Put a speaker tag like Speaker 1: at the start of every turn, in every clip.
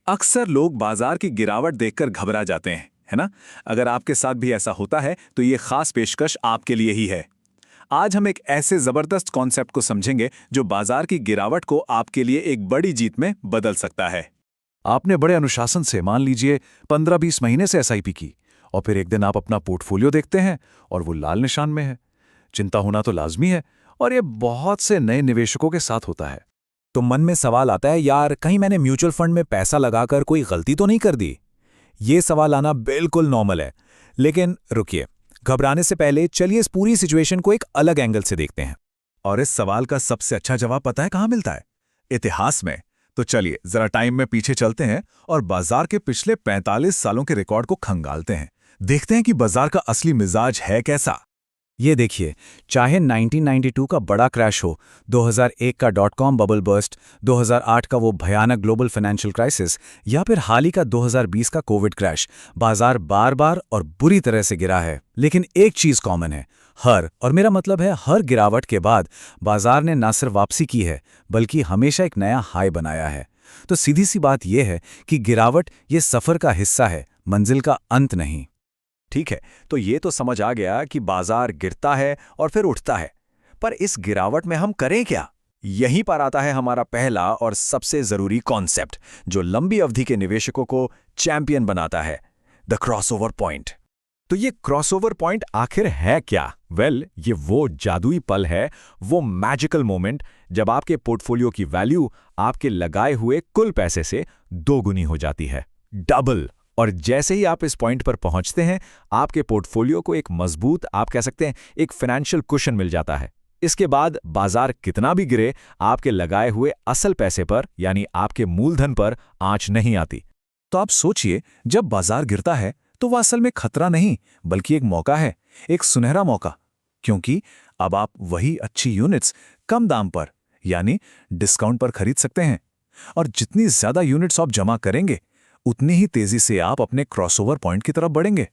Speaker 1: अक्सर लोग बाजार की गिरावट देखकर घबरा जाते हैं, है ना? अगर आपके साथ भी ऐसा होता है तो ये खास पेशकश आपके लिए ही है। आज हम एक ऐसे जबरदस्त कॉन्सेप्ट को समझेंगे जो बाजार की गिरावट को आपके लिए एक बड़ी जीत में बदल सकता है।
Speaker 2: आपने बड़े अनुशासन से मान लीजिए 15-20 महीने से एसआईपी की, और फिर एक दिन आप अपना पोर्टफोलियो देखते हैं और वो लाल निशान में है। चिंता होना तो लाजमी है, और ये बहुत से नए निवेशकों के साथ होता है।
Speaker 3: तो मन में सवाल आता है, यार कहीं मैंने म्यूचुअल फंड में पैसा लगाकर कोई गलती तो नहीं कर दी। ये सवाल आना बिल्कुल नॉर्मल है। लेकिन रुकिए, घबराने से पहले चलिए इस पूरी सिचुएशन को एक अलग एंगल से देखते हैं।
Speaker 1: और इस सवाल का सबसे अच्छा जवाब पता है कहाँ मिलता है? इतिहास में। तो चलिए जरा टाइम में पीछे चलते हैं और बाजार के पिछले 45 सालों के रिकॉर्ड को खंगालते हैं। देखते हैं कि बाजार का असली मिजाज है कैसा।
Speaker 3: ये देखिए, चाहे 1992 का बड़ा क्रैश हो, 2001 का .com बबल बर्स्ट, 2008 का वो भयानक ग्लोबल फाइनेंशियल क्राइसिस, या फिर हाल ही का 2020 का कोविड क्रैश, बाजार बार बार और बुरी तरह से गिरा है। लेकिन एक चीज कॉमन है, और मेरा मतलब है हर गिरावट के बाद बाजार ने ना सिर्फ वापसी की है, बल्कि हमेशा एक नया हाई बनाया है। तो सीधी सी बात यह है कि गिरावट ये सफर का हिस्सा है, मंजिल का अंत नहीं।
Speaker 4: ठीक है, तो ये तो समझ आ गया कि बाजार गिरता है और फिर उठता है, पर इस गिरावट में हम करें क्या? यहीं पर आता है हमारा पहला और सबसे जरूरी कॉन्सेप्ट, जो लंबी अवधि के निवेशकों को चैंपियन बनाता है, द क्रॉसओवर पॉइंट। तो ये क्रॉसओवर पॉइंट आखिर है क्या? ये वो जादुई पल है, वो मैजिकल मोमेंट जब आपके पोर्टफोलियो की वैल्यू आपके लगाए हुए कुल पैसे से दोगुनी हो जाती है, डबल। और जैसे ही आप इस पॉइंट पर पहुंचते हैं, आपके पोर्टफोलियो को एक मजबूत, आप कह सकते हैं एक फाइनेंशियल कुशन मिल जाता है। इसके बाद बाजार कितना भी गिरे, आपके लगाए हुए असल पैसे पर, यानी आपके मूलधन पर आंच नहीं आती।
Speaker 2: तो आप सोचिए, जब बाजार गिरता है तो वह असल में खतरा नहीं, बल्कि एक मौका है, एक सुनहरा मौका। क्योंकि अब आप वही अच्छी यूनिट्स कम दाम पर, यानी डिस्काउंट पर खरीद सकते हैं। और जितनी ज्यादा यूनिट्स आप जमा करेंगे, उतनी ही तेजी से आप अपने क्रॉसओवर पॉइंट की तरफ बढ़ेंगे।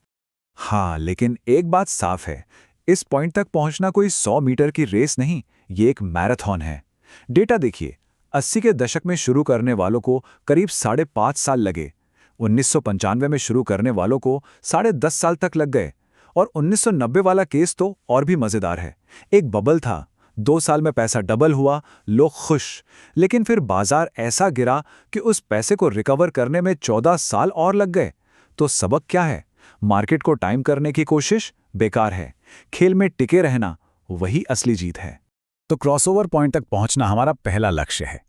Speaker 4: हाँ, लेकिन एक बात साफ है, इस पॉइंट तक पहुंचना कोई 100 मीटर की रेस नहीं, ये एक मैराथन है। डेटा देखिए, 80 के दशक में शुरू करने वालों को करीब 5.5 साल लगे, 1995 में शुरू करने वालों को 10.5 साल तक लग गए, और 1990 वाला केस तो और भी मजेदार है। एक बबल था, 2 साल में पैसा डबल हुआ, लोग खुश, लेकिन फिर बाजार ऐसा गिरा कि उस पैसे को रिकवर करने में 14 साल और लग गए। तो सबक क्या है? मार्केट को टाइम करने की कोशिश बेकार है, खेल में टिके रहना वही असली जीत है।
Speaker 3: तो क्रॉसओवर पॉइंट तक पहुंचना हमारा पहला लक्ष्य है।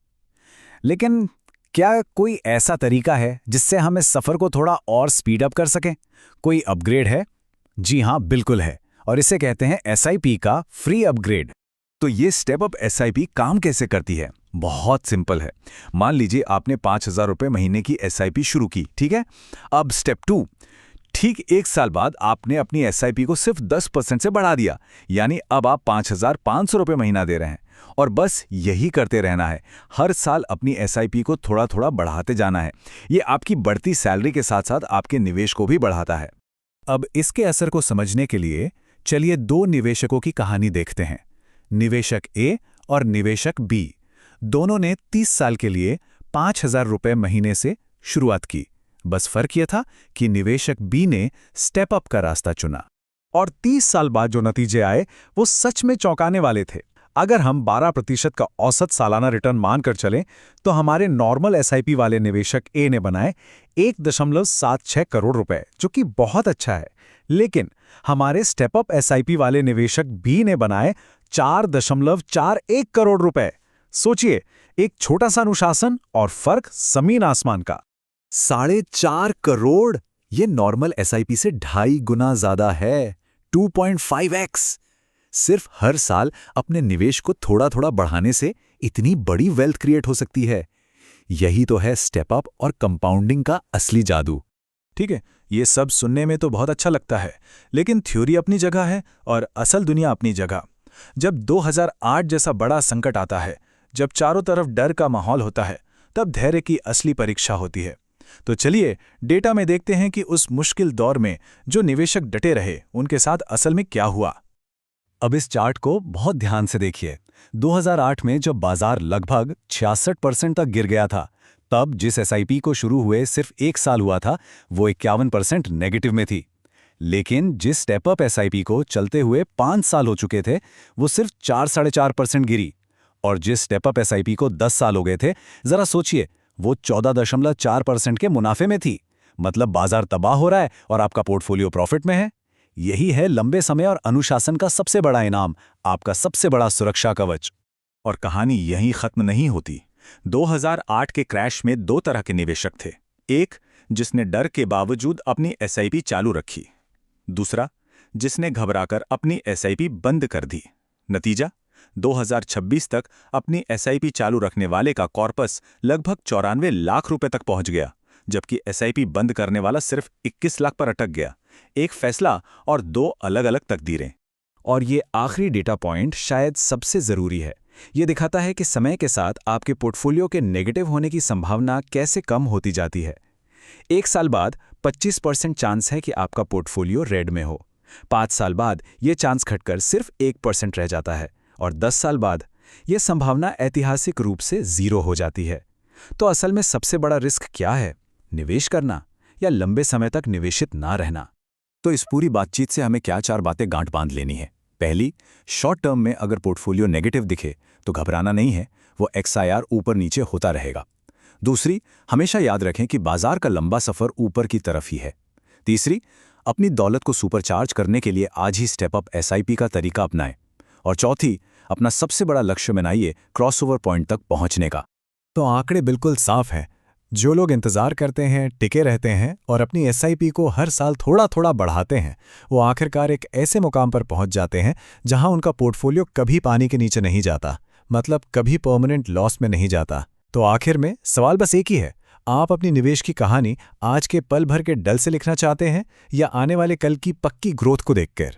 Speaker 3: लेकिन क्या कोई ऐसा तरीका है जिससे हम इस सफर को थोड़ा और स्पीड अप कर सकें? कोई अपग्रेड है? जी हाँ, बिल्कुल है, और इसे कहते हैं एसआईपी का फ्री अपग्रेड।
Speaker 4: तो ये स्टेप अप एसआईपी काम कैसे करती है? बहुत सिंपल है। मान लीजिए आपने 5,000 रुपये महीने की एसआईपी शुरू की, ठीक है? अब स्टेप 2, ठीक 1 साल बाद आपने अपनी एसआईपी को सिर्फ 10% से बढ़ा दिया, यानी अब आप 5,500 रुपये महीना दे रहे हैं। और बस यही करते रहना है, हर साल अपनी एसआईपी को थोड़ा थोड़ा बढ़ाते जाना है। ये आपकी बढ़ती सैलरी के साथ साथ आपके निवेश को भी बढ़ाता है।
Speaker 3: अब इसके असर को समझने के लिए चलिए 2 निवेशकों की कहानी देखते हैं, निवेशक ए और निवेशक बी। दोनों ने 30 साल के लिए 5,000 रुपये महीने से शुरुआत की। बस फर्क यह था कि निवेशक बी ने स्टेप अप का रास्ता चुना, और 30 साल बाद जो नतीजे आए वो सच में चौंकाने वाले थे। अगर हम 12% का औसत सालाना रिटर्न मानकर चलें, तो हमारे नॉर्मल एसआईपी वाले निवेशक ए ने बनाए 1.76 करोड़ रुपए, जो कि बहुत अच्छा है। लेकिन हमारे स्टेप अप एसआईपी वाले निवेशक बी ने बनाए 4.41 करोड़ रुपए। सोचिए, एक छोटा सा अनुशासन और फर्क जमीन आसमान का।
Speaker 4: 4.5 करोड़, ये नॉर्मल एसआईपी से 2.5 गुना ज्यादा है, 2.5x। सिर्फ हर साल अपने निवेश को थोड़ा थोड़ा बढ़ाने से इतनी बड़ी वेल्थ क्रिएट हो सकती है। यही तो है स्टेप अप और कंपाउंडिंग का असली जादू।
Speaker 1: ठीक है, ये सब सुनने में तो बहुत अच्छा लगता है, लेकिन थ्योरी अपनी जगह है और असल दुनिया अपनी जगह। जब 2008 जैसा बड़ा संकट आता है, जब चारों तरफ डर का माहौल होता है, तब धैर्य की असली परीक्षा होती है। तो चलिए डेटा में देखते हैं कि उस मुश्किल दौर में जो निवेशक डटे रहे, उनके साथ असल में क्या हुआ।
Speaker 3: अब इस चार्ट को बहुत ध्यान से देखिए। 2008 में जब बाजार लगभग 66% तक गिर गया था, तब जिस एसआईपी को शुरू हुए सिर्फ 1 साल हुआ था, वो 51% नेगेटिव में थी। लेकिन जिस स्टेप अप एसआईपी को चलते हुए 5 साल हो चुके थे, वो सिर्फ 4-4.5% गिरी। और जिस स्टेप अप एसआईपी को 10 साल हो गए थे, जरा सोचिए, वो 14.4% के मुनाफे में थी। मतलब बाजार तबाह हो रहा है और आपका पोर्टफोलियो प्रॉफिट में है। यही है लंबे समय और अनुशासन का सबसे बड़ा इनाम, आपका सबसे बड़ा सुरक्षा कवच।
Speaker 1: और कहानी यहीं खत्म नहीं होती। 2008 के क्रैश में 2 तरह के निवेशक थे। एक, जिसने डर के बावजूद अपनी एसआईपी चालू रखी। दूसरा, जिसने घबराकर अपनी एसआईपी बंद कर दी। नतीजा, 2026 तक अपनी एसआईपी चालू रखने वाले का कॉर्पस लगभग 94 लाख रुपए तक पहुंच गया, जबकि एसआईपी बंद करने वाला सिर्फ 21 लाख पर अटक गया। एक फैसला और 2 अलग-अलग तकदीरें।
Speaker 3: और ये आखिरी डेटा पॉइंट शायद सबसे ज़रूरी है। ये दिखाता है कि समय के साथ आपके पोर्टफोलियो के नेगेटिव होने की संभावना कैसे कम होती जाती है। 1 साल बाद 25% चांस है कि आपका पोर्टफोलियो रेड में हो। 5 साल बाद ये चांस घटकर सिर्फ 1% रह जाता है और 10 साल बाद ये संभावना ऐतिहासिक रूप से 0 हो जाती है। तो असल में सबसे बड़ा रिस्क क्या है? निवेश करना या लंबे समय तक निवेशित ना रहना?
Speaker 2: तो इस पूरी बातचीत से हमें क्या 4 बातें गांठ बांध लेनी है। पहली, शॉर्ट टर्म में अगर पोर्टफोलियो नेगेटिव दिखे तो घबराना नहीं है, वो XIR ऊपर नीचे होता रहेगा। दूसरी, हमेशा याद रखें कि बाजार का लंबा सफर ऊपर की तरफ ही है। तीसरी, अपनी दौलत को सुपरचार्ज करने के लिए आज ही स्टेप अप SIP का तरीका अपनाएं। और चौथी, अपना सबसे बड़ा लक्ष्य बनाइए क्रॉसओवर पॉइंट तक पहुंचने का।
Speaker 3: तो आंकड़े बिल्कुल साफ हैं। जो लोग इंतजार करते हैं, टिके रहते हैं और अपनी एसआईपी को हर साल थोड़ा थोड़ा बढ़ाते हैं, वो आखिरकार एक ऐसे मुकाम पर पहुंच जाते हैं जहां उनका पोर्टफोलियो कभी पानी के नीचे नहीं जाता, मतलब कभी परमानेंट लॉस में नहीं जाता। तो आखिर में सवाल बस एक ही है, आप अपनी निवेश की कहानी आज के पल भर के डल से लिखना चाहते हैं या आने वाले कल की पक्की ग्रोथ को देखकर?